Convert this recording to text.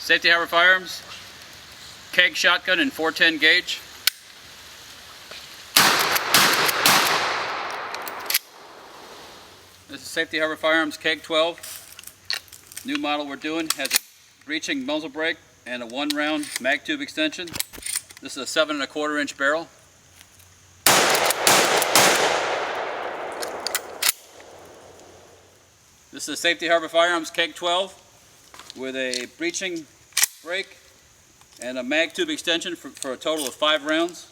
Safety Harbor Firearms, KEG Shotgun in 410 gauge. This is Safety Harbor Firearms KEG 12. New model we're doing has a breeching muzzle brake and a 1-round mag tube extension. This is a 7 1/4 inch barrel. This is a Safety Harbor Firearms KEG 12 with a breeching brake and a mag tube extension for a total of 5 rounds.